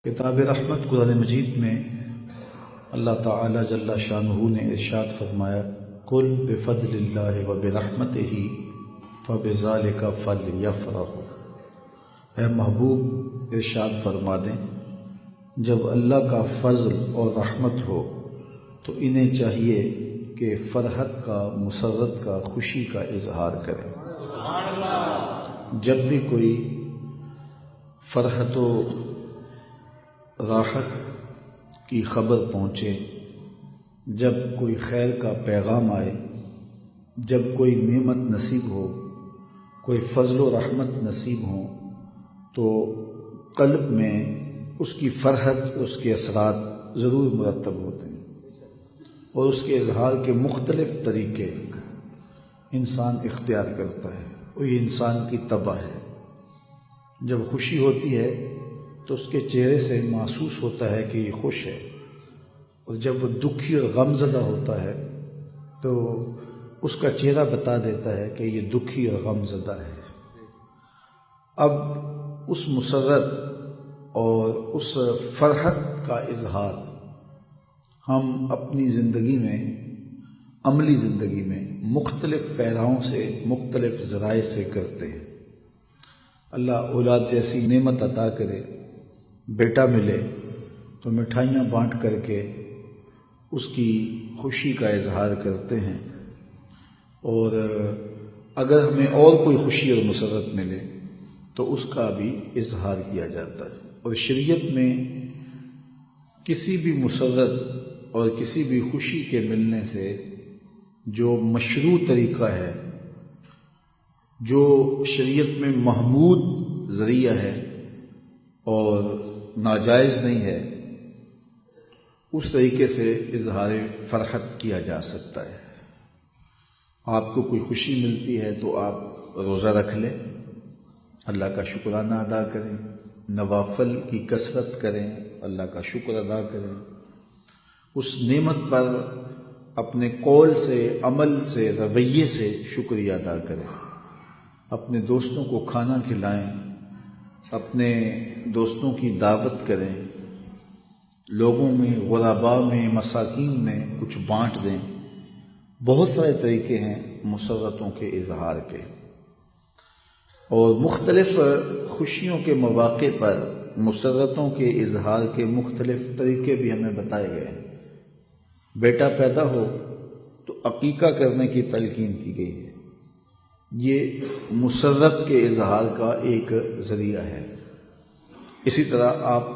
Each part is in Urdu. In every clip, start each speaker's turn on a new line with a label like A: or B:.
A: کتاب رحمت قرآن مجید میں اللہ تعالی جل شانہ نے ارشاد فرمایا قل بفضل اللہ وبرحمتہ فبذلک فلیفرحوا۔ اے محبوب ارشاد فرما دیں جب اللہ کا فضل اور رحمت ہو تو انہیں چاہیے کہ فرحت کا، مسرت کا، خوشی کا اظہار کریں۔ جب بھی کوئی فرحت و راحت کی خبر پہنچے، جب کوئی خیر کا پیغام آئے، جب کوئی نعمت نصیب ہو، کوئی فضل و رحمت نصیب ہو، تو قلب میں اس کی فرحت، اس کے اثرات ضرور مرتب ہوتے ہیں، اور اس کے اظہار کے مختلف طریقے انسان اختیار کرتا ہے، اور یہ انسان کی طبع ہے۔ جب خوشی ہوتی ہے تو اس کے چہرے سے محسوس ہوتا ہے کہ یہ خوش ہے، اور جب وہ دکھی اور غم زدہ ہوتا ہے تو اس کا چہرہ بتا دیتا ہے کہ یہ دکھی اور غم زدہ ہے۔ اب اس مسرت اور اس فرحت کا اظہار ہم اپنی زندگی میں، عملی زندگی میں مختلف پیراؤں سے، مختلف ذرائع سے کرتے ہیں۔ اللہ اولاد جیسی نعمت عطا کرے، بیٹا ملے تو مٹھائیاں بانٹ کر کے اس کی خوشی کا اظہار کرتے ہیں، اور اگر ہمیں اور کوئی خوشی اور مسرت ملے تو اس کا بھی اظہار کیا جاتا ہے۔ اور شریعت میں کسی بھی مسرت اور کسی بھی خوشی کے ملنے سے جو مشروع طریقہ ہے، جو شریعت میں محمود ذریعہ ہے اور ناجائز نہیں ہے، اس طریقے سے اظہار فرحت کیا جا سکتا ہے۔ آپ کو کوئی خوشی ملتی ہے تو آپ روزہ رکھ لیں، اللہ کا شکرانہ ادا کریں، نوافل کی کثرت کریں، اللہ کا شکر ادا کریں، اس نعمت پر اپنے قول سے، عمل سے، رویے سے شکریہ ادا کریں، اپنے دوستوں کو کھانا کھلائیں، اپنے دوستوں کی دعوت کریں، لوگوں میں، غرباء میں، مساکین میں کچھ بانٹ دیں۔ بہت سارے طریقے ہیں مسرتوں کے اظہار کے، اور مختلف خوشیوں کے مواقع پر مسرتوں کے اظہار کے مختلف طریقے بھی ہمیں بتائے گئے ہیں۔ بیٹا پیدا ہو تو عقیقہ کرنے کی تلقین کی گئی ہے، یہ مسرت کے اظہار کا ایک ذریعہ ہے۔ اسی طرح آپ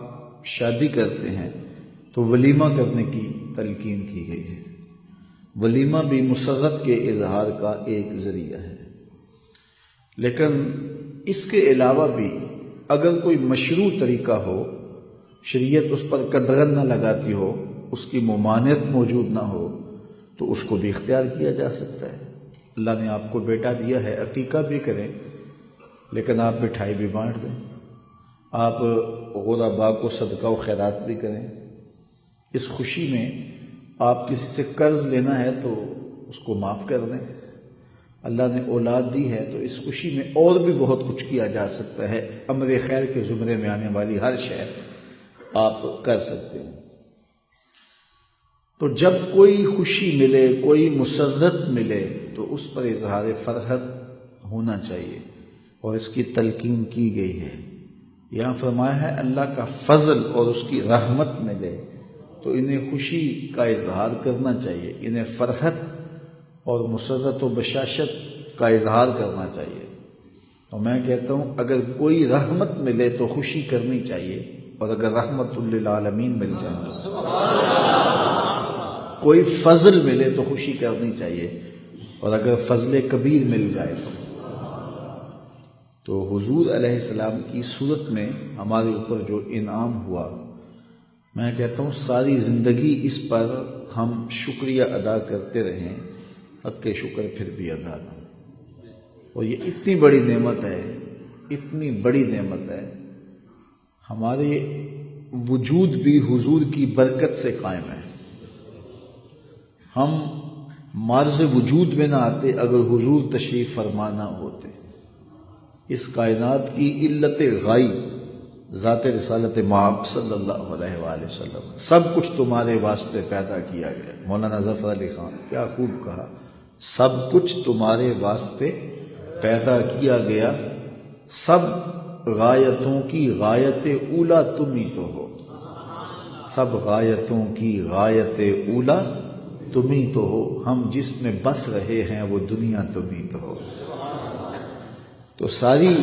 A: شادی کرتے ہیں تو ولیمہ کرنے کی تلقین کی گئی ہے، ولیمہ بھی مسرت کے اظہار کا ایک ذریعہ ہے۔ لیکن اس کے علاوہ بھی اگر کوئی مشروع طریقہ ہو، شریعت اس پر قدغن نہ لگاتی ہو، اس کی ممانعت موجود نہ ہو، تو اس کو بھی اختیار کیا جا سکتا ہے۔ اللہ نے آپ کو بیٹا دیا ہے، عقیقہ بھی کریں، لیکن آپ مٹھائی بھی بانٹ دیں، آپ غرباء کو صدقہ و خیرات بھی کریں۔ اس خوشی میں آپ کسی سے قرض لینا ہے تو اس کو معاف کر دیں۔ اللہ نے اولاد دی ہے تو اس خوشی میں اور بھی بہت کچھ کیا جا سکتا ہے۔ امر خیر کے زمرے میں آنے والی ہر شے آپ کر سکتے ہیں۔ تو جب کوئی خوشی ملے، کوئی مسرت ملے، تو اس پر اظہار فرحت ہونا چاہیے، اور اس کی تلقین کی گئی ہے۔ یہاں فرمایا ہے اللہ کا فضل اور اس کی رحمت ملے تو انہیں خوشی کا اظہار کرنا چاہیے، انہیں فرحت اور مسرت و بشاشت کا اظہار کرنا چاہیے۔ اور میں کہتا ہوں اگر کوئی رحمت ملے تو خوشی کرنی چاہیے، اور اگر رحمت للعالمین مل جائے تو کوئی فضل ملے تو خوشی کرنی چاہیے، اور اگر فضل کبیر مل جائے تو حضور علیہ السلام کی صورت میں ہمارے اوپر جو انعام ہوا، میں کہتا ہوں ساری زندگی اس پر ہم شکریہ ادا کرتے رہیں، حق کے شکر پھر بھی ادا نہ ہو۔ اور یہ اتنی بڑی نعمت ہے، اتنی بڑی نعمت ہے، ہمارے وجود بھی حضور کی برکت سے قائم ہے۔ ہم معرض وجود میں نہ آتے اگر حضور تشریف فرما نہ ہوتے۔ اس کائنات کی علت غائی ذات رسالت مآب صلی اللہ علیہ وآلہ وسلم، سب کچھ تمہارے واسطے پیدا کیا گیا۔ مولانا ظفر علی خان کیا خوب کہا، سب کچھ تمہارے واسطے پیدا کیا گیا، سب غایتوں کی غایت اولا تم ہی تو ہو، سب غایتوں کی غایت اولا تم ہی تو ہو، ہم جس میں بس رہے ہیں وہ دنیا تم ہی تو ہو۔ تو ساری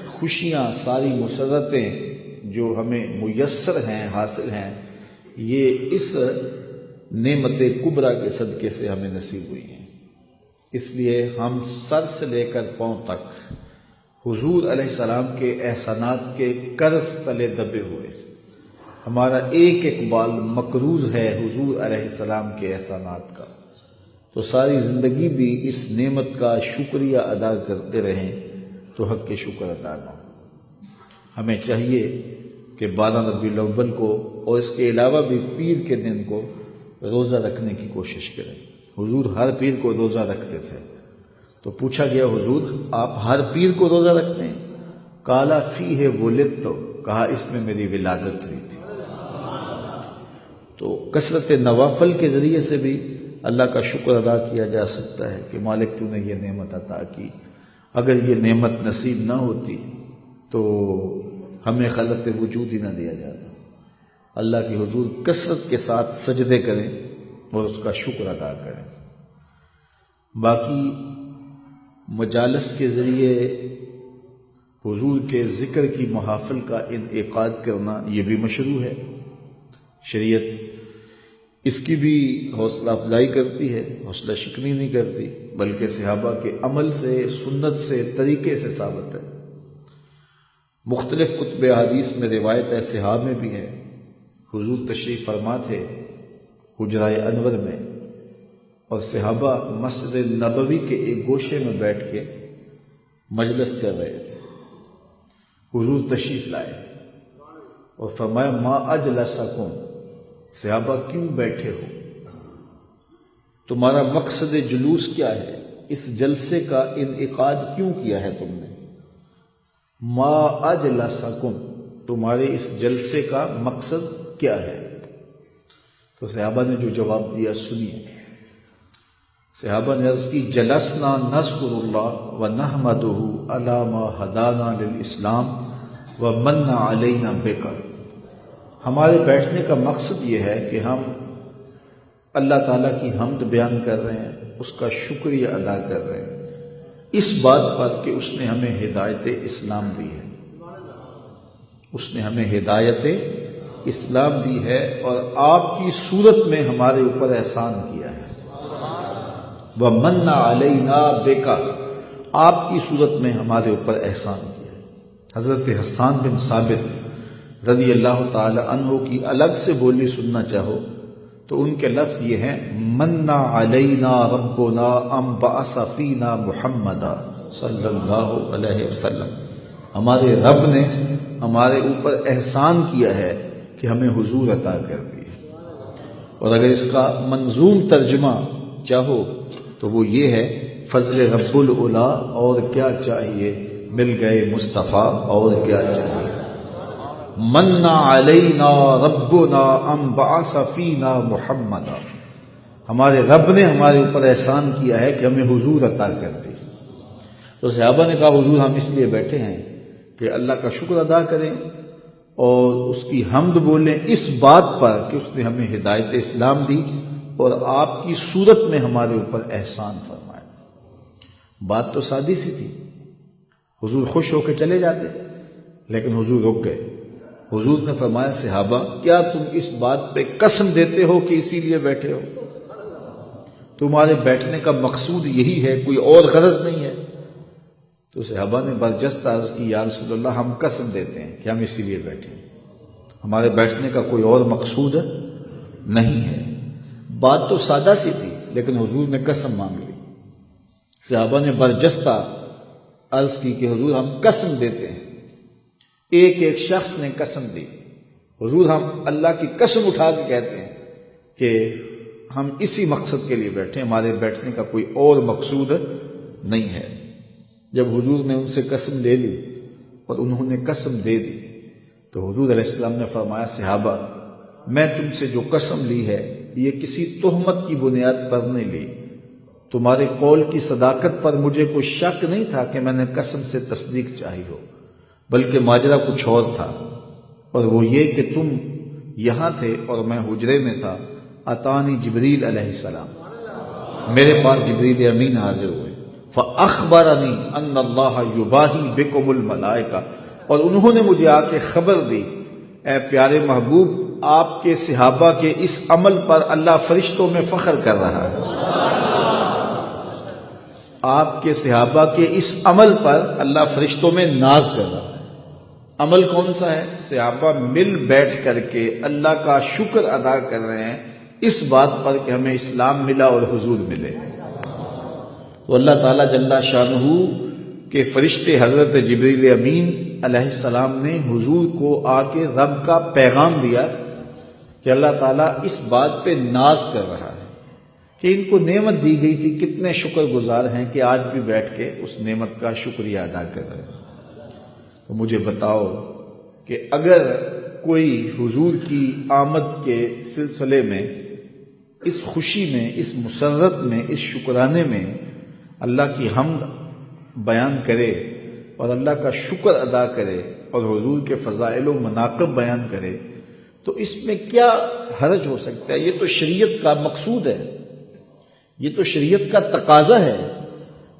A: خوشیاں، ساری مسرتیں جو ہمیں میسر ہیں، حاصل ہیں، یہ اس نعمت کبریٰ کے صدقے سے ہمیں نصیب ہوئی ہیں۔ اس لیے ہم سر سے لے کر پاؤں تک حضور علیہ السلام کے احسانات کے قرض تلے دبے ہوئے، ہمارا ایک ایک بال مقروض ہے حضور علیہ السلام کے احسانات کا۔ تو ساری زندگی بھی اس نعمت کا شکریہ ادا کرتے رہیں تو حق کے شکر ادا نہ ہو۔ ہمیں چاہیے کہ 12 ربیع الاول کو اور اس کے علاوہ بھی پیر کے دن کو روزہ رکھنے کی کوشش کریں۔ حضور ہر پیر کو روزہ رکھتے تھے، تو پوچھا گیا حضور آپ ہر پیر کو روزہ رکھتے ہیں؟ قال فیہ ولدت، کہا اس میں میری ولادت ہوئی تھی۔ تو کثرت نوافل کے ذریعے سے بھی اللہ کا شکر ادا کیا جا سکتا ہے کہ مالک تو نے یہ نعمت عطا کی، اگر یہ نعمت نصیب نہ ہوتی تو ہمیں خلعت وجود ہی نہ دیا جاتا۔ اللہ کی حضور کثرت کے ساتھ سجدے کریں اور اس کا شکر ادا کریں۔ باقی مجالس کے ذریعے حضور کے ذکر کی محافل کا انعقاد کرنا یہ بھی مشروع ہے، شریعت اس کی بھی حوصلہ افزائی کرتی ہے، حوصلہ شکنی نہیں کرتی، بلکہ صحابہ کے عمل سے، سنت سے، طریقے سے ثابت ہے۔ مختلف کتب حدیث میں روایت ہے، صحابہ میں بھی ہے، حضور تشریف فرما تھے حجرہ انور میں، اور صحابہ مسجد نبوی کے ایک گوشے میں بیٹھ کے مجلس کر رہے تھے۔ حضور تشریف لائے اور فرمایا ما اجلسکم، صحابہ کیوں بیٹھے ہو؟ تمہارا مقصد جلوس کیا ہے؟ اس جلسے کا انعقاد کیوں کیا ہے تم نے؟ ما اجلسکم، تمہارے اس جلسے کا مقصد کیا ہے؟ تو صحابہ نے جو جواب دیا سنیے۔ صحابہ نے عرض کی جلسنا نذکر اللہ ونحمدہ علی ما ہدانا للاسلام ومن علینا بک، ہمارے بیٹھنے کا مقصد یہ ہے کہ ہم اللہ تعالیٰ کی حمد بیان کر رہے ہیں، اس کا شکریہ ادا کر رہے ہیں اس بات پر کہ اس نے ہمیں ہدایت اسلام دی ہے، اس نے ہمیں ہدایت اسلام دی ہے اور آپ کی صورت میں ہمارے اوپر احسان کیا ہے۔ وَمَنَّ عَلَيْنَا بِكَ، آپ کی صورت میں ہمارے اوپر احسان کیا ہے۔ حضرت حسان بن ثابت رضی اللہ تعالی عنہ کی الگ سے بولی سننا چاہو تو ان کے لفظ یہ ہیں مَنَّ عَلَيْنَا رَبُّنَا أَن بَعَثَ فِينَا مُحَمَّدًا صلی اللہ علیہ وسلم، ہمارے رب نے ہمارے اوپر احسان کیا ہے کہ ہمیں حضور عطا کر دی۔ اور اگر اس کا منظوم ترجمہ چاہو تو وہ یہ ہے فضل رب العلا، اور کیا چاہیے، مل گئے مصطفیٰ، اور کیا چاہیے۔ من علینا ربنا ان بعث فینا محمدا، ہمارے رب نے ہمارے اوپر احسان کیا ہے کہ ہمیں حضور عطا کر دی۔ تو صحابہ نے کہا حضور ہم اس لیے بیٹھے ہیں کہ اللہ کا شکر ادا کریں اور اس کی حمد بولیں اس بات پر کہ اس نے ہمیں ہدایت اسلام دی اور آپ کی صورت میں ہمارے اوپر احسان فرمایا۔ بات تو سادی سی تھی، حضور خوش ہو کے چلے جاتے، لیکن حضور رک گئے۔ حضور نے فرمایا صحابہ کیا تم اس بات پہ قسم دیتے ہو کہ اسی لیے بیٹھے ہو؟ تمہارے بیٹھنے کا مقصود یہی ہے، کوئی اور غرض نہیں ہے؟ تو صحابہ نے برجستہ عرض کی یا رسول اللہ ہم قسم دیتے ہیں کہ ہم اسی لیے بیٹھے ہیں، ہمارے بیٹھنے کا کوئی اور مقصود نہیں ہے۔ بات تو سادہ سی تھی لیکن حضور نے قسم مانگ لی۔ صحابہ نے برجستہ عرض کی کہ حضور ہم قسم دیتے ہیں، ایک ایک شخص نے قسم دی، حضور ہم اللہ کی قسم اٹھا کے کہتے ہیں کہ ہم اسی مقصد کے لیے بیٹھے، ہمارے بیٹھنے کا کوئی اور مقصود نہیں ہے۔ جب حضور نے ان سے قسم لے لی اور انہوں نے قسم دے دی تو حضور علیہ السلام نے فرمایا صحابہ میں تم سے جو قسم لی ہے یہ کسی تہمت کی بنیاد پر نہیں لی، تمہارے قول کی صداقت پر مجھے کوئی شک نہیں تھا کہ میں نے قسم سے تصدیق چاہی ہو، بلکہ ماجرا کچھ اور تھا، اور وہ یہ کہ تم یہاں تھے اور میں حجرے میں تھا، اتانی جبریل علیہ السلام، میرے پاس جبریل امین حاضر ہوئے، فاخبرنی ان اللہ یباہی بکم الملائکہ، اور انہوں نے مجھے آ کے خبر دی اے پیارے محبوب آپ کے صحابہ کے اس عمل پر اللہ فرشتوں میں فخر کر رہا ہے، آپ کے صحابہ کے اس عمل پر اللہ فرشتوں میں ناز کر رہا ہے۔ عمل کون سا ہے؟ صحابہ مل بیٹھ کر کے اللہ کا شکر ادا کر رہے ہیں اس بات پر کہ ہمیں اسلام ملا اور حضور ملے۔ تو اللہ تعالیٰ جل شانہ کے فرشتے حضرت جبریل امین علیہ السلام نے حضور کو آ کے رب کا پیغام دیا کہ اللہ تعالیٰ اس بات پہ ناز کر رہا ہے کہ ان کو نعمت دی گئی تھی، کتنے شکر گزار ہیں کہ آج بھی بیٹھ کے اس نعمت کا شکریہ ادا کر رہے ہیں۔ تو مجھے بتاؤ کہ اگر کوئی حضور کی آمد کے سلسلے میں، اس خوشی میں، اس مسرت میں، اس شکرانے میں اللہ کی حمد بیان کرے اور اللہ کا شکر ادا کرے اور حضور کے فضائل و مناقب بیان کرے تو اس میں کیا حرج ہو سکتا ہے؟ یہ تو شریعت کا مقصود ہے، یہ تو شریعت کا تقاضا ہے۔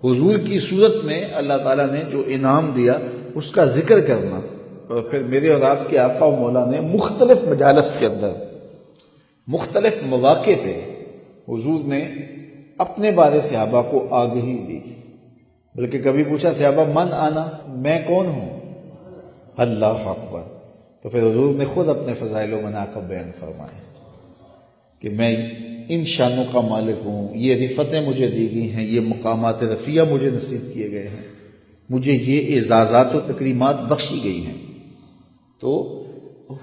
A: حضور کی صورت میں اللہ تعالیٰ نے جو انعام دیا اس کا ذکر کرنا، اور پھر میرے اور آپ کے آقا و مولا نے مختلف مجالس کے اندر، مختلف مواقع پہ حضور نے اپنے بارے صحابہ کو آگہی دی، بلکہ کبھی پوچھا صحابہ من آنا، میں کون ہوں؟ اللہ اکبر۔ تو پھر حضور نے خود اپنے فضائل و مناقب بیان فرمائے کہ میں ان شانوں کا مالک ہوں، یہ رفتیں مجھے دی گئی ہیں، یہ مقامات رفیع مجھے نصیب کیے گئے ہیں، مجھے یہ اعزازات و تکریمات بخشی گئی ہیں۔ تو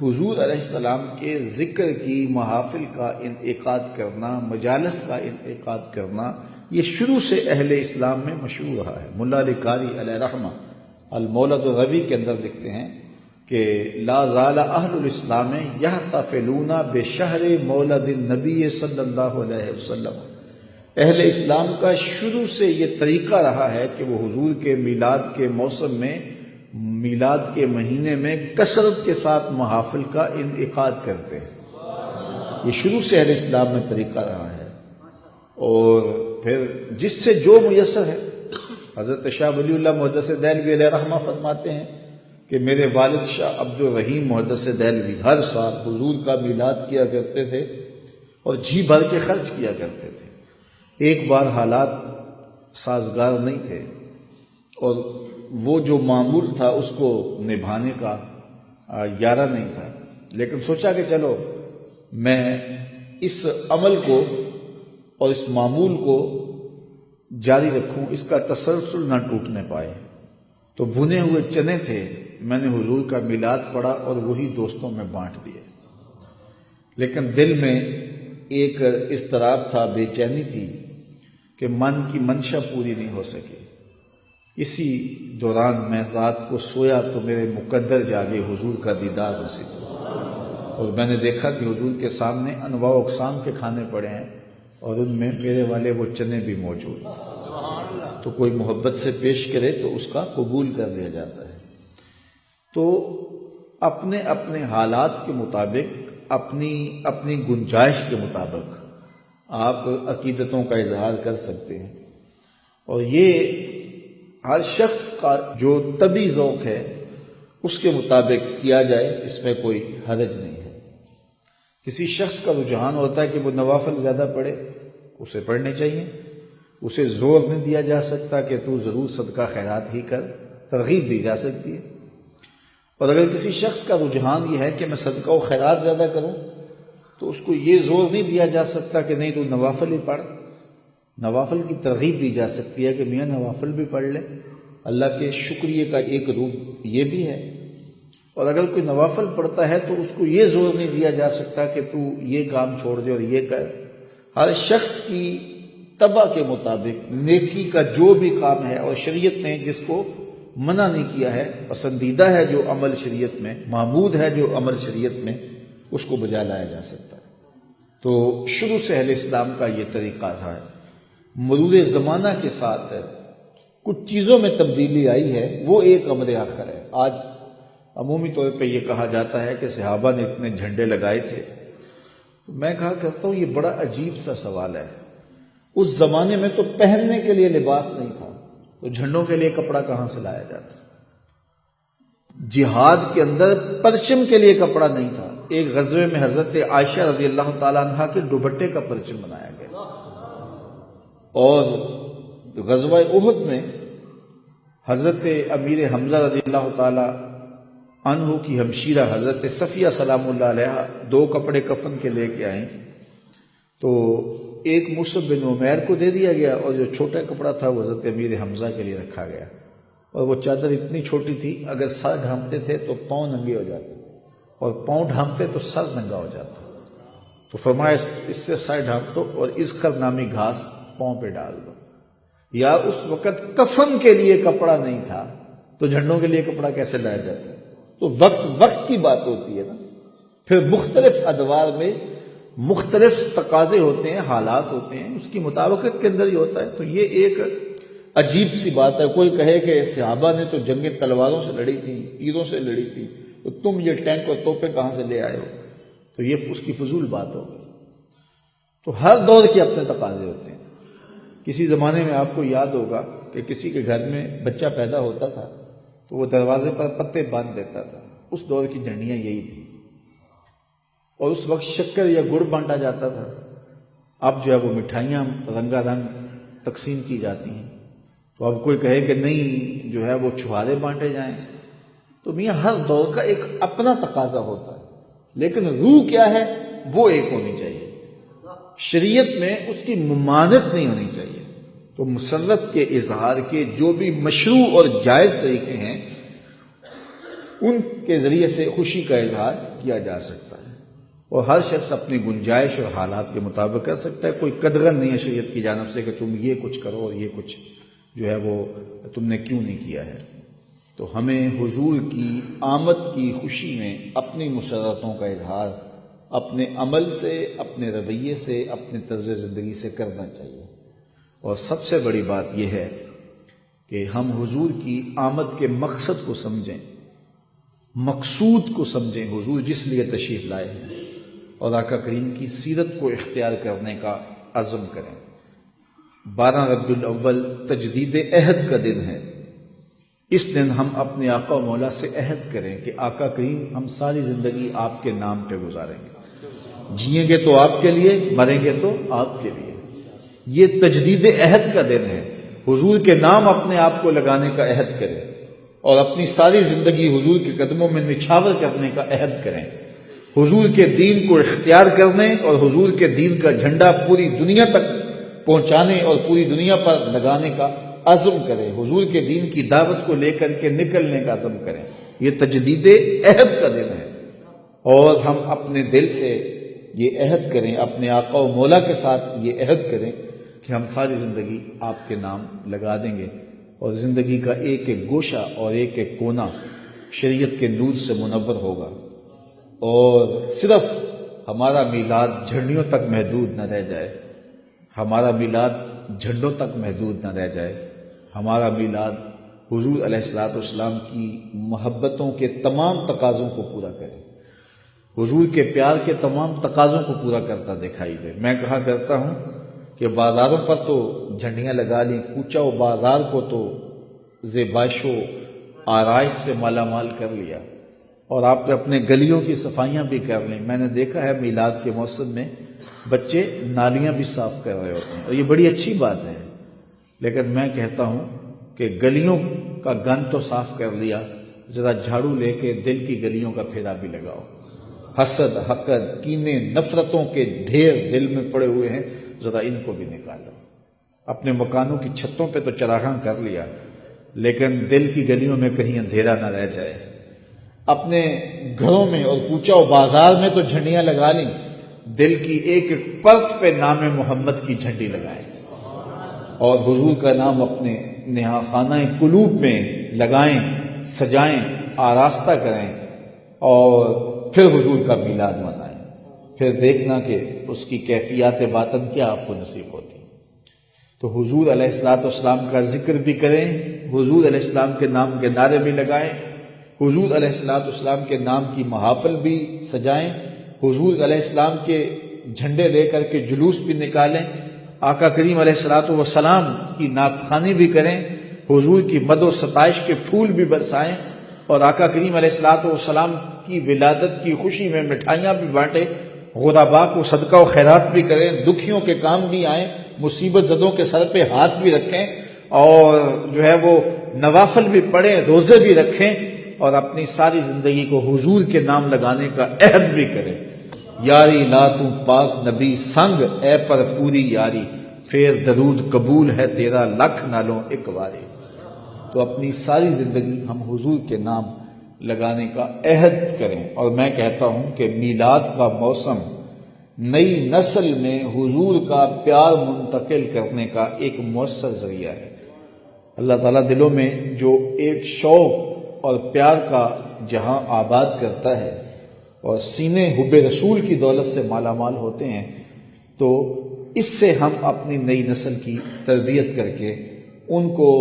A: حضور علیہ السلام کے ذکر کی محافل کا انعقاد کرنا، مجالس کا انعقاد کرنا، یہ شروع سے اہل اسلام میں مشہور رہا ہے۔ ملا علی قاری علیہ رحمہ المولد الروی کے اندر لکھتے ہیں کہ لا زال اہل الاسلام یحتفلون بشہر مولد النبی صلی اللہ علیہ وسلم، اہل اسلام کا شروع سے یہ طریقہ رہا ہے کہ وہ حضور کے میلاد کے موسم میں، میلاد کے مہینے میں کثرت کے ساتھ محافل کا انعقاد کرتے ہیں۔ یہ شروع سے اہل اسلام میں طریقہ رہا ہے، اور پھر جس سے جو میسر ہے۔ حضرت شاہ ولی اللہ محدث دہلوی علیہ رحمہ فرماتے ہیں کہ میرے والد شاہ عبد الرحیم محدث دہلوی ہر سال حضور کا میلاد کیا کرتے تھے اور جی بھر کے خرچ کیا کرتے تھے۔ ایک بار حالات سازگار نہیں تھے اور وہ جو معمول تھا اس کو نبھانے کا یارہ نہیں تھا، لیکن سوچا کہ چلو میں اس عمل کو اور اس معمول کو جاری رکھوں، اس کا تسلسل نہ ٹوٹنے پائے۔ تو بھنے ہوئے چنے تھے، میں نے حضور کا میلاد پڑھا اور وہی دوستوں میں بانٹ دیے، لیکن دل میں ایک اضطراب تھا، بے چینی تھی کہ من کی منشا پوری نہیں ہو سکی۔ اسی دوران میں رات کو سویا تو میرے مقدر جاگے، حضور کا دیدار نصیب ہوا، اور میں نے دیکھا کہ حضور کے سامنے انواع و اقسام کے کھانے پڑے ہیں اور ان میں میرے والے وہ چنے بھی موجود ہیں۔ تو کوئی محبت سے پیش کرے تو اس کا قبول کر لیا جاتا ہے۔ تو اپنے اپنے حالات کے مطابق، اپنی گنجائش کے مطابق آپ عقیدتوں کا اظہار کر سکتے ہیں، اور یہ ہر شخص کا جو طبعی ذوق ہے اس کے مطابق کیا جائے، اس میں کوئی حرج نہیں ہے۔ کسی شخص کا رجحان ہوتا ہے کہ وہ نوافل زیادہ پڑھے، اسے پڑھنے چاہیے، اسے زور نہیں دیا جا سکتا کہ تو ضرور صدقہ خیرات ہی کر، ترغیب دی جا سکتی ہے۔ اور اگر کسی شخص کا رجحان یہ ہے کہ میں صدقہ و خیرات زیادہ کروں تو اس کو یہ زور نہیں دیا جا سکتا کہ نہیں تو نوافل ہی پڑھ، نوافل کی ترغیب دی جا سکتی ہے کہ میاں نوافل بھی پڑھ لے، اللہ کے شکریہ کا ایک روپ یہ بھی ہے۔ اور اگر کوئی نوافل پڑھتا ہے تو اس کو یہ زور نہیں دیا جا سکتا کہ تو یہ کام چھوڑ دے اور یہ کر۔ ہر شخص کی طبع کے مطابق نیکی کا جو بھی کام ہے، اور شریعت نے جس کو منع نہیں کیا ہے، پسندیدہ ہے جو عمل شریعت میں، محمود ہے جو عمل شریعت میں، اس کو بجا لایا جا سکتا ہے۔ تو شروع سے اہل اسلام کا یہ طریقہ رہا ہے۔ مرور زمانہ کے ساتھ کچھ چیزوں میں تبدیلی آئی ہے، وہ ایک امر آخر ہے۔ آج عمومی طور پہ یہ کہا جاتا ہے کہ صحابہ نے اتنے جھنڈے لگائے تھے، تو میں کہا کرتا ہوں یہ بڑا عجیب سا سوال ہے۔ اس زمانے میں تو پہننے کے لیے لباس نہیں تھا، تو جھنڈوں کے لیے کپڑا کہاں سے لایا جاتا؟ جہاد کے اندر پرچم کے لیے کپڑا نہیں تھا۔ ایک غزوے میں حضرت عائشہ رضی اللہ تعالیٰ عنہ کے دوپٹے کا پرچم بنایا گیا، اور غزوہ احد میں حضرت امیر حمزہ رضی اللہ تعالیٰ عنہ کی ہمشیرہ حضرت صفیہ سلام اللہ علیہ 2 کپڑے کفن کے لے کے آئیں، تو ایک مصعب بن عمیر کو دے دیا گیا، اور جو چھوٹا کپڑا تھا وہ حضرت امیر حمزہ کے لیے رکھا گیا۔ اور وہ چادر اتنی چھوٹی تھی، اگر سر ڈھانپتے تھے تو پاؤں ننگے ہو جاتے، اور پاؤں ڈھانپتے تو سر ننگا ہو جاتا۔ تو فرمایا اس سے سر ڈھانپ دو اور اذخر نامی گھاس پاؤں پہ ڈال دو۔ یا اس وقت کفن کے لیے کپڑا نہیں تھا، تو جھنڈوں کے لیے کپڑا کیسے لایا جاتا ہے؟ تو وقت کی بات ہوتی ہے نا۔ پھر مختلف ادوار میں مختلف تقاضے ہوتے ہیں، حالات ہوتے ہیں، اس کی مطابقت کے اندر ہی ہوتا ہے۔ تو یہ ایک عجیب سی بات ہے۔ کوئی کہے کہ صحابہ نے تو جنگیں تلواروں سے لڑی تھی، تیروں سے لڑی تھی، تو تم یہ ٹینک اور توپیں کہاں سے لے آئے ہو؟ تو یہ اس کی فضول بات ہوگی۔ تو ہر دور کے اپنے تقاضے ہوتے ہیں۔ کسی زمانے میں آپ کو یاد ہوگا کہ کسی کے گھر میں بچہ پیدا ہوتا تھا تو وہ دروازے پر پتے باندھ دیتا تھا۔ اس دور کی جھنڈیاں یہی تھیں، اور اس وقت شکر یا گڑ بانٹا جاتا تھا۔ اب جو ہے وہ مٹھائیاں رنگا رنگ تقسیم کی جاتی ہیں۔ تو اب کوئی کہے کہ نہیں جو ہے وہ چھہارے بانٹے جائیں، تو میاں ہر دور کا ایک اپنا تقاضا ہوتا ہے، لیکن روح کیا ہے وہ ایک ہونی چاہیے۔ شریعت میں اس کی ممانعت نہیں ہونی چاہیے۔ تو مسرت کے اظہار کے جو بھی مشروع اور جائز طریقے ہیں، ان کے ذریعے سے خوشی کا اظہار کیا جا سکتا ہے، اور ہر شخص اپنی گنجائش اور حالات کے مطابق کر سکتا ہے۔ کوئی قدغن نہیں ہے شریعت کی جانب سے کہ تم یہ کچھ کرو اور یہ کچھ جو ہے وہ تم نے کیوں نہیں کیا ہے۔ تو ہمیں حضور کی آمد کی خوشی میں اپنی مسرتوں کا اظہار اپنے عمل سے، اپنے رویے سے، اپنے طرز زندگی سے کرنا چاہیے۔ اور سب سے بڑی بات یہ ہے کہ ہم حضور کی آمد کے مقصد کو سمجھیں، مقصود کو سمجھیں، حضور جس لیے تشریف لائے ہیں، اور آقا کریم کی سیرت کو اختیار کرنے کا عزم کریں۔ 12 ربیع الاول تجدید عہد کا دن ہے۔ اس دن ہم اپنے آقا و مولا سے عہد کریں کہ آقا کریم ہم ساری زندگی آپ کے نام پہ گزاریں گے، جئیں گے تو آپ کے لیے، مریں گے تو آپ کے لیے۔ یہ تجدید عہد کا دن ہے۔ حضور کے نام اپنے آپ کو لگانے کا عہد کریں، اور اپنی ساری زندگی حضور کے قدموں میں نچھاور کرنے کا عہد کریں، حضور کے دین کو اختیار کرنے اور حضور کے دین کا جھنڈا پوری دنیا تک پہنچانے اور پوری دنیا پر لگانے کا عزم کریں، حضور کے دین کی دعوت کو لے کر کے نکلنے کا عزم کریں۔ یہ تجدید عہد کا دن ہے، اور ہم اپنے دل سے یہ عہد کریں، اپنے آقا و مولا کے ساتھ یہ عہد کریں کہ ہم ساری زندگی آپ کے نام لگا دیں گے، اور زندگی کا ایک ایک گوشہ اور ایک ایک کونا شریعت کے نور سے منور ہوگا، اور صرف ہمارا میلاد جھنڈیوں تک محدود نہ رہ جائے، ہمارا میلاد جھنڈوں تک محدود نہ رہ جائے، ہمارا میلاد حضور علیہ السلام کی محبتوں کے تمام تقاضوں کو پورا کرے، حضور کے پیار کے تمام تقاضوں کو پورا کرتا دکھائی دے۔ میں کہا کرتا ہوں کہ بازاروں پر تو جھنڈیاں لگا لی، کوچہ و بازار کو تو زیبائش و آرائش سے مالا مال کر لیا، اور آپ نے اپنے گلیوں کی صفائیاں بھی کر لیں۔ میں نے دیکھا ہے میلاد کے موسم میں بچے نالیاں بھی صاف کر رہے ہوتے ہیں، اور یہ بڑی اچھی بات ہے، لیکن میں کہتا ہوں کہ گلیوں کا گند تو صاف کر لیا، ذرا جھاڑو لے کے دل کی گلیوں کا پھیرا بھی لگاؤ۔ حسد، حقد، کینے، نفرتوں کے ڈھیر دل میں پڑے ہوئے ہیں، ذرا ان کو بھی نکالو۔ اپنے مکانوں کی چھتوں پہ تو چراغاں کر لیا، لیکن دل کی گلیوں میں کہیں اندھیرا نہ رہ جائے۔ اپنے گھروں میں اور کوچہ و بازار میں تو جھنڈیاں لگا لیں، دل کی ایک ایک پرت پہ نام محمد کی جھنڈی لگائیں، اور حضور کا نام اپنے نہا خانہ قلوب میں لگائیں، سجائیں، آراستہ کریں اور پھر حضور کا میلاد منائیں، پھر دیکھنا کہ اس کی کیفیات باطن کیا آپ کو نصیب ہوتی۔ تو حضور علیہ السلام کا ذکر بھی کریں، حضور علیہ السلام کے نام کے نعرے بھی لگائیں، حضور علیہ السلام کے نام کی محافل بھی سجائیں، حضور علیہ السلام کے جھنڈے لے کر کے جلوس بھی نکالیں، آقا کریم علیہ السلام کی نعت خوانی بھی کریں، حضور کی مد و ستائش کے پھول بھی برسائیں، اور آقا کریم علیہ السلام کی ولادت کی خوشی میں مٹھائیاں بھی بانٹیں، غرباء کو صدقہ و خیرات بھی کریں، دکھیوں کے کام بھی آئیں، مصیبت زدوں کے سر پہ ہاتھ بھی رکھیں، اور جو ہے وہ نوافل بھی پڑھیں، روزے بھی رکھیں، اور اپنی ساری زندگی کو حضور کے نام لگانے کا عہد بھی کریں۔ یاری لا تو پاک نبی سنگ اے پر پوری یاری، پھر درود قبول ہے تیرا لکھ نالوں ایک واری۔ تو اپنی ساری زندگی ہم حضور کے نام لگانے کا عہد کریں، اور میں کہتا ہوں کہ میلاد کا موسم نئی نسل میں حضور کا پیار منتقل کرنے کا ایک مؤثر ذریعہ ہے۔ اللہ تعالیٰ دلوں میں جو ایک شوق اور پیار کا جہاں آباد کرتا ہے اور سینے حب رسول کی دولت سے مالا مال ہوتے ہیں، تو اس سے ہم اپنی نئی نسل کی تربیت کر کے ان کو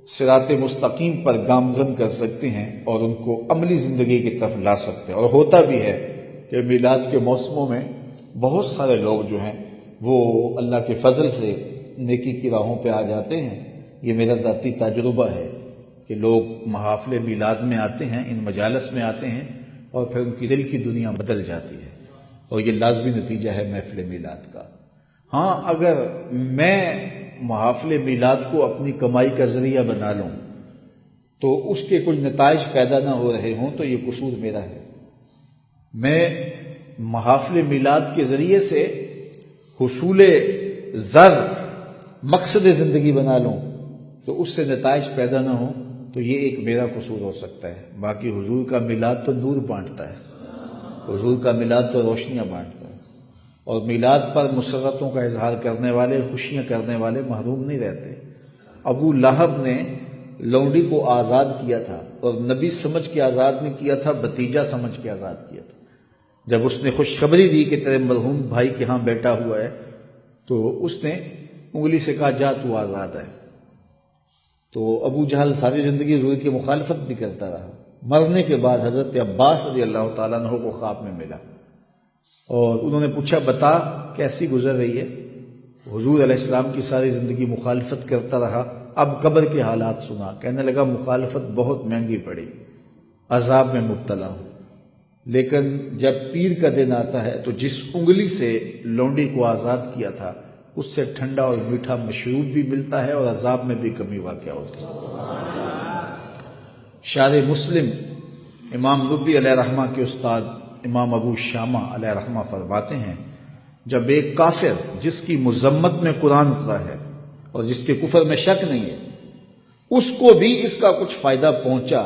A: صراط مستقیم پر گامزن کر سکتے ہیں اور ان کو عملی زندگی کی طرف لا سکتے ہیں۔ اور ہوتا بھی ہے کہ میلاد کے موسموں میں بہت سارے لوگ جو ہیں وہ اللہ کے فضل سے نیکی کی راہوں پہ آ جاتے ہیں۔ یہ میرا ذاتی تجربہ ہے کہ لوگ محافل میلاد میں آتے ہیں، ان مجالس میں آتے ہیں، اور پھر ان کی دل کی دنیا بدل جاتی ہے، اور یہ لازمی نتیجہ ہے محفل میلاد کا۔ ہاں، اگر میں محافل میلاد کو اپنی کمائی کا ذریعہ بنا لوں تو اس کے کچھ نتائج پیدا نہ ہو رہے ہوں تو یہ قصور میرا ہے۔ میں محافل میلاد کے ذریعے سے حصول زر مقصد زندگی بنا لوں تو اس سے نتائج پیدا نہ ہوں تو یہ ایک میرا قصور ہو سکتا ہے۔ باقی حضور کا میلاد تو نور بانٹتا ہے، حضور کا میلاد تو روشنیاں بانٹتا ہے، اور میلاد پر مسرتوں کا اظہار کرنے والے، خوشیاں کرنے والے محروم نہیں رہتے۔ ابو لہب نے لونڈی کو آزاد کیا تھا، اور نبی سمجھ کے آزاد نہیں کیا تھا، بھتیجا سمجھ کے آزاد کیا تھا۔ جب اس نے خوشخبری دی کہ تیرے مرحوم بھائی کے ہاں بیٹا ہوا ہے تو اس نے انگلی سے کہا جا تو آزاد ہے۔ تو ابو جہل ساری زندگی حضور کی مخالفت بھی کرتا رہا۔ مرنے کے بعد حضرت عباس رضی اللہ تعالیٰ عنہ کو خواب میں ملا، اور انہوں نے پوچھا بتا کیسی گزر رہی ہے؟ حضور علیہ السلام کی ساری زندگی مخالفت کرتا رہا، اب قبر کے حالات سنا۔ کہنے لگا مخالفت بہت مہنگی پڑی، عذاب میں مبتلا ہوں، لیکن جب پیر کا دن آتا ہے تو جس انگلی سے لونڈی کو آزاد کیا تھا اس سے ٹھنڈا اور میٹھا مشروب بھی ملتا ہے اور عذاب میں بھی کمی واقع ہوتی ہے۔ شارح مسلم امام نووی علیہ رحمہ کے استاد امام ابو شامہ علیہ رحمہ فرماتے ہیں، جب ایک کافر جس کی مذمت میں قرآن اترا ہے اور جس کے کفر میں شک نہیں ہے اس کو بھی اس کا کچھ فائدہ پہنچا،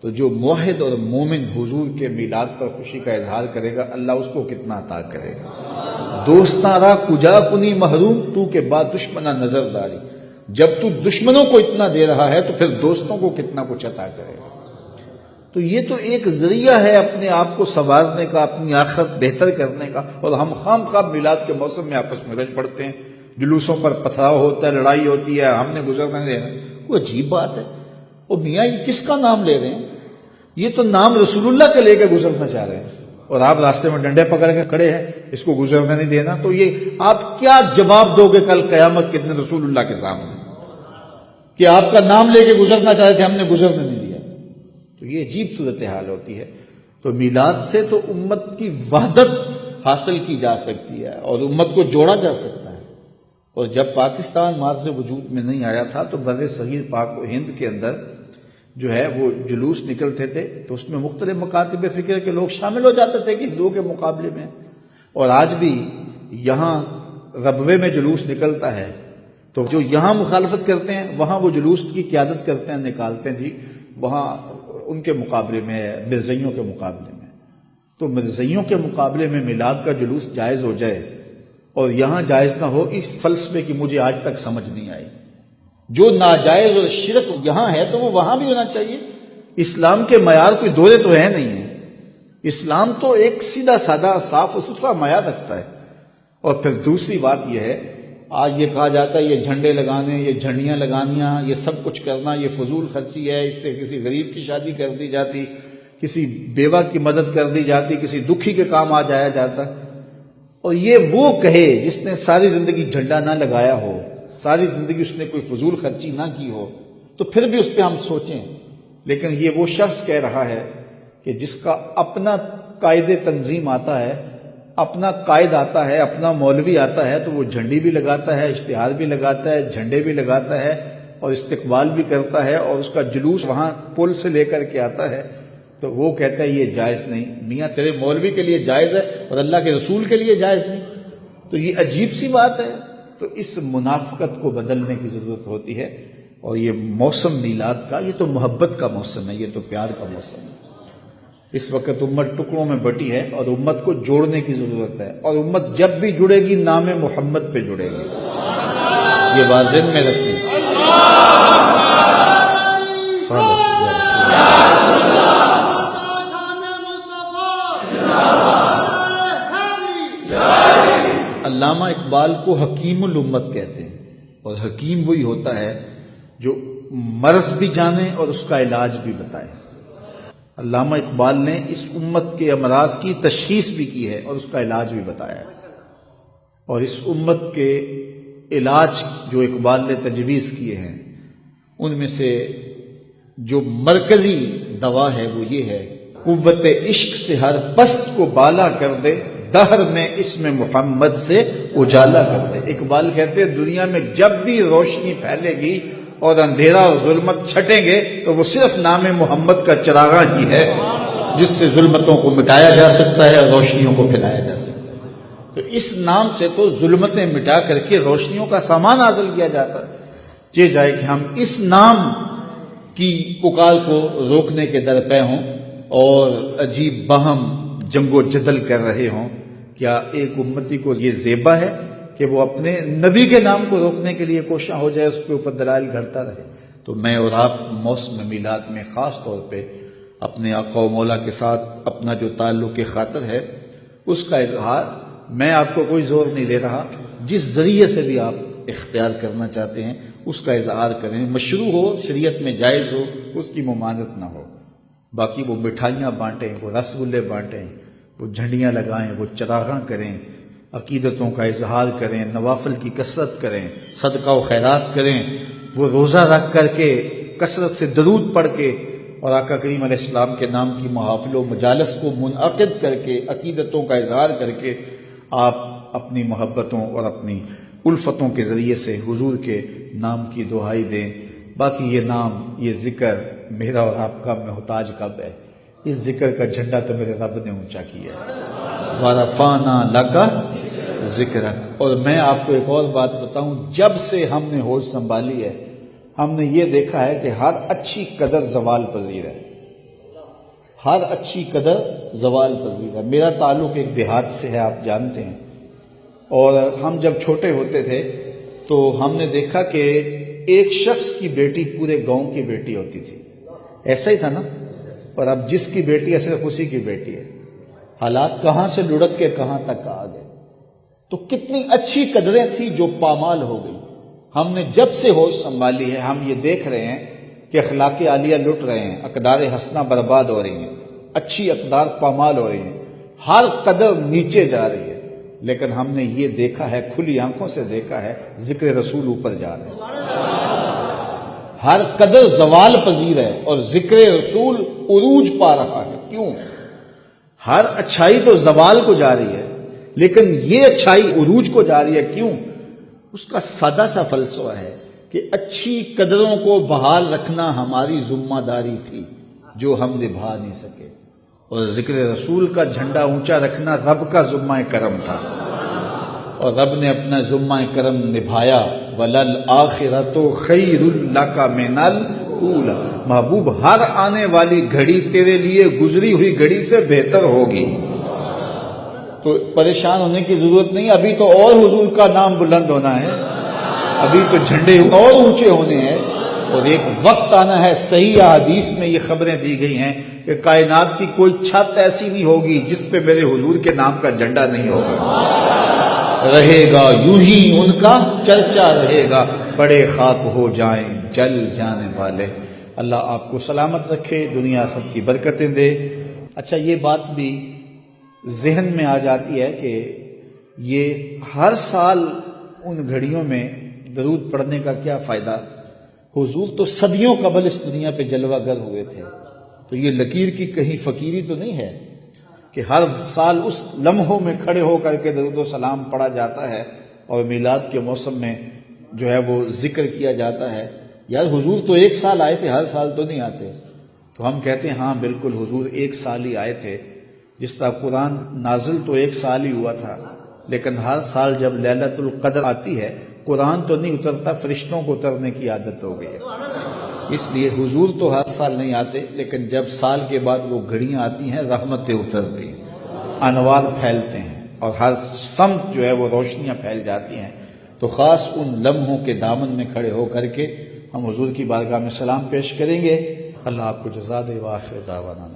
A: تو جو موحد اور مومن حضور کے میلاد پر خوشی کا اظہار کرے گا اللہ اس کو کتنا عطا کرے گا۔ دوستاں را کجا کنی محروم تو کے بعد دشمنہ نظر داری، جب تو دشمنوں کو اتنا دے رہا ہے تو پھر دوستوں کو کتنا کچھ عطا کرے گا۔ تو یہ تو ایک ذریعہ ہے اپنے آپ کو سنوارنے کا، اپنی آخرت بہتر کرنے کا، اور ہم خام خواب میلاد کے موسم میں آپس میں رج پڑتے ہیں، جلوسوں پر پتھراؤ ہوتا ہے، لڑائی ہوتی ہے، ہم نے گزرنے دینا۔ وہ عجیب بات ہے، وہ میاں یہ کس کا نام لے رہے ہیں؟ یہ تو نام رسول اللہ کا لے کے گزرنا چاہ رہے ہیں، اور آپ راستے میں ڈنڈے پکڑ کے کھڑے ہیں، اس کو گزرنے نہیں دینا۔ تو یہ آپ کیا جواب دو گے کل قیامت کے دن رسول اللہ کے سامنے کہ آپ کا نام لے کے گزرنا چاہتے تھے، ہم نے گزرنے نہیں دیا؟ تو یہ عجیب صورتحال ہوتی ہے۔ تو میلاد سے تو امت کی وحدت حاصل کی جا سکتی ہے اور امت کو جوڑا جا سکتا ہے۔ اور جب پاکستان مارز وجود میں نہیں آیا تھا تو بر صغیر پاک و ہند کے اندر جو ہے وہ جلوس نکلتے تھے تو اس میں مختلف مکاتب فکر کے لوگ شامل ہو جاتے تھے کہ ہندوؤں کے مقابلے میں، اور آج بھی یہاں ربوے میں جلوس نکلتا ہے تو جو یہاں مخالفت کرتے ہیں وہاں وہ جلوس کی قیادت کرتے ہیں، نکالتے ہیں، جی وہاں ان کے مقابلے میں، مرزائیوں کے مقابلے میں۔ تو مرزائیوں کے مقابلے میں میلاد کا جلوس جائز ہو جائے اور یہاں جائز نہ ہو، اس فلسفے کی مجھے آج تک سمجھ نہیں آئی جو ناجائز اور شرک یہاں ہے تو وہ وہاں بھی ہونا چاہیے۔ اسلام کے معیار کوئی دورے تو ہے نہیں ہے، اسلام تو ایک سیدھا سادہ صاف و ستھرا معیار رکھتا ہے۔ اور پھر دوسری بات یہ ہے، آج یہ کہا جاتا ہے یہ جھنڈے لگانے، یہ جھنڈیاں لگانیاں، یہ سب کچھ کرنا، یہ فضول خرچی ہے، اس سے کسی غریب کی شادی کر دی جاتی، کسی بیوہ کی مدد کر دی جاتی، کسی دکھی کے کام آ جایا جاتا۔ اور یہ وہ کہے جس نے ساری زندگی جھنڈا نہ لگایا ہو، ساری زندگی اس نے کوئی فضول خرچی نہ کی ہو، تو پھر بھی اس پہ ہم سوچیں۔ لیکن یہ وہ شخص کہہ رہا ہے کہ جس کا اپنا قائد تنظیم آتا ہے، اپنا قائد آتا ہے، اپنا مولوی آتا ہے، تو وہ جھنڈی بھی لگاتا ہے، اشتہار بھی لگاتا ہے، جھنڈے بھی لگاتا ہے اور استقبال بھی کرتا ہے، اور اس کا جلوس وہاں پل سے لے کر کے آتا ہے، تو وہ کہتا ہے یہ جائز نہیں۔ میاں تیرے مولوی کے لیے جائز ہے اور اللہ کے رسول کے لیے جائز نہیں، تو یہ عجیب سی بات ہے۔ تو اس منافقت کو بدلنے کی ضرورت ہوتی ہے۔ اور یہ موسم میلاد کا، یہ تو محبت کا موسم ہے، یہ تو پیار کا موسم ہے۔ اس وقت امت ٹکڑوں میں بٹی ہے اور امت کو جوڑنے کی ضرورت ہے، اور امت jab بھی جڑے گی نام محمد پہ جڑے گی، یہ واضح میں رکھیں۔ علامہ اقبال کو حکیم الامت کہتے ہیں، اور حکیم وہی ہوتا ہے جو مرض بھی جانے اور اس کا علاج بھی بتائے۔ علامہ اقبال نے اس امت کے امراض کی تشخیص بھی کی ہے اور اس کا علاج بھی بتایا ہے، اور اس امت کے علاج جو اقبال نے تجویز کیے ہیں ان میں سے جو مرکزی دوا ہے وہ یہ ہے، قوت عشق سے ہر پست کو بالا کر دے، دہر میں اسم محمد سے اجالا کر دے۔ اقبال کہتے ہیں دنیا میں جب بھی روشنی پھیلے گی اور اندھیرا اور ظلمت چھٹیں گے تو وہ صرف نام محمد کا چراغاں ہی ہے جس سے ظلمتوں کو مٹایا جا سکتا ہے اور روشنیوں کو پھیلایا جا سکتا ہے۔ تو اس نام سے تو ظلمتیں مٹا کر کے روشنیوں کا سامان حاصل کیا جاتا ہے۔ یہ جائے کہ ہم اس نام کی پکار کو روکنے کے درپے ہوں اور عجیب باہم جنگ و جدل کر رہے ہوں، کیا ایک امتی کو یہ زیبا ہے کہ وہ اپنے نبی کے نام کو روکنے کے لیے کوشاں ہو جائے، اس کے اوپر دلائل گھڑتا رہے؟ تو میں اور آپ موسم میلاد میں خاص طور پہ اپنے آقا و مولا کے ساتھ اپنا جو تعلق خاطر ہے اس کا اظہار، میں آپ کو کوئی زور نہیں دے رہا، جس ذریعے سے بھی آپ اختیار کرنا چاہتے ہیں اس کا اظہار کریں، مشروع ہو، شریعت میں جائز ہو، اس کی ممانعت نہ ہو۔ باقی وہ مٹھائیاں بانٹیں، وہ رس گلے بانٹیں، وہ جھنڈیاں لگائیں، وہ چراغاں کریں، عقیدتوں کا اظہار کریں، نوافل کی کثرت کریں، صدقہ و خیرات کریں، وہ روزہ رکھ کر کے کثرت سے درود پڑھ کے اور آقا کریم علیہ السلام کے نام کی محافل و مجالس کو منعقد کر کے عقیدتوں کا اظہار کر کے آپ اپنی محبتوں اور اپنی الفتوں کے ذریعے سے حضور کے نام کی دعائی دیں۔ باقی یہ نام، یہ ذکر میرا اور آپ کا محتاج کب ہے؟ اس ذکر کا جھنڈا تو میرے رب نے اونچا کیا ہے، وَرَفَعْنَا لَكَ ذِكْرَكَ۔ اور میں آپ کو ایک اور بات بتاؤں، جب سے ہم نے ہوش سنبھالی ہے ہم نے یہ دیکھا ہے کہ ہر اچھی قدر زوال پذیر ہے، ہر اچھی قدر زوال پذیر ہے۔ میرا تعلق ایک دیہات سے ہے، آپ جانتے ہیں، اور ہم جب چھوٹے ہوتے تھے تو ہم نے دیکھا کہ ایک شخص کی بیٹی پورے گاؤں کی بیٹی ہوتی تھی، ایسا ہی تھا نا؟ اور اب جس کی بیٹی ہے صرف اسی کی بیٹی ہے۔ حالات کہاں سے لڑک کے کہاں تک آ گئے۔ تو کتنی اچھی قدریں تھیں جو پامال ہو گئی۔ ہم نے جب سے ہوش سنبھالی ہے ہم یہ دیکھ رہے ہیں کہ اخلاق عالیہ لٹ رہے ہیں، اقدار حسنہ برباد ہو رہی ہیں، اچھی اقدار پامال ہو رہی ہیں، ہر قدر نیچے جا رہی ہے۔ لیکن ہم نے یہ دیکھا ہے، کھلی آنکھوں سے دیکھا ہے، ذکر رسول اوپر جا رہے ہیں، ہر قدر زوال پذیر ہے اور ذکر رسول عروج پا رہا ہے۔ کیوں؟ ہر اچھائی تو زوال کو جا رہی ہے لیکن یہ اچھائی عروج کو جا رہی ہے۔ کیوں؟ اس کا سادہ سا فلسفہ ہے کہ اچھی قدروں کو بحال رکھنا ہماری ذمہ داری تھی جو ہم نبھا نہیں سکے، اور ذکر رسول کا جھنڈا اونچا رکھنا رب کا ذمہ کرم تھا، اور رب نے اپنا ذمہ کرم نبھایا۔ وَلَلْآخِرَةُ خَيْرٌ لَكَ مِنَ الْأُولَىٰ۔ محبوب ہر آنے والی گھڑی تیرے لیے گزری ہوئی گھڑی سے بہتر ہوگی، تو پریشان ہونے کی ضرورت نہیں، ابھی تو اور حضور کا نام بلند ہونا ہے، ابھی تو جھنڈے اور اونچے ہونے ہیں، اور ایک وقت آنا ہے، صحیح احادیث میں یہ خبریں دی گئی ہیں کہ کائنات کی کوئی چھت ایسی نہیں ہوگی جس پہ میرے حضور کے نام کا جھنڈا نہیں ہوگا، رہے گا یوں ہی ان کا چرچا رہے گا، بڑے خاک ہو جائیں جل جانے والے۔ اللہ آپ کو سلامت رکھے، دنیا آخرت کی برکتیں دے۔ اچھا، یہ بات بھی ذہن میں آ جاتی ہے کہ یہ ہر سال ان گھڑیوں میں درود پڑھنے کا کیا فائدہ؟ حضور تو صدیوں قبل اس دنیا پہ جلوہ گر ہوئے تھے، تو یہ لکیر کی کہیں فقیری تو نہیں ہے کہ ہر سال اس لمحوں میں کھڑے ہو کر کے درود و سلام پڑھا جاتا ہے اور میلاد کے موسم میں جو ہے وہ ذکر کیا جاتا ہے۔ یار حضور تو ایک سال آئے تھے، ہر سال تو نہیں آتے۔ تو ہم کہتے ہیں ہاں بالکل حضور ایک سال ہی آئے تھے، جس طرح قرآن نازل تو ایک سال ہی ہوا تھا، لیکن ہر سال جب لیلۃ القدر آتی ہے قرآن تو نہیں اترتا، فرشتوں کو اترنے کی عادت ہو گئی ہے۔ اس لیے حضور تو ہر سال نہیں آتے، لیکن جب سال کے بعد وہ گھڑیاں آتی ہیں رحمتیں اترتی ہیں، انوار پھیلتے ہیں اور ہر سمت جو ہے وہ روشنیاں پھیل جاتی ہیں۔ تو خاص ان لمحوں کے دامن میں کھڑے ہو کر کے ہم حضور کی بارگاہ میں سلام پیش کریں گے۔ اللہ آپ کو جزا دے۔ وآخر دعوانا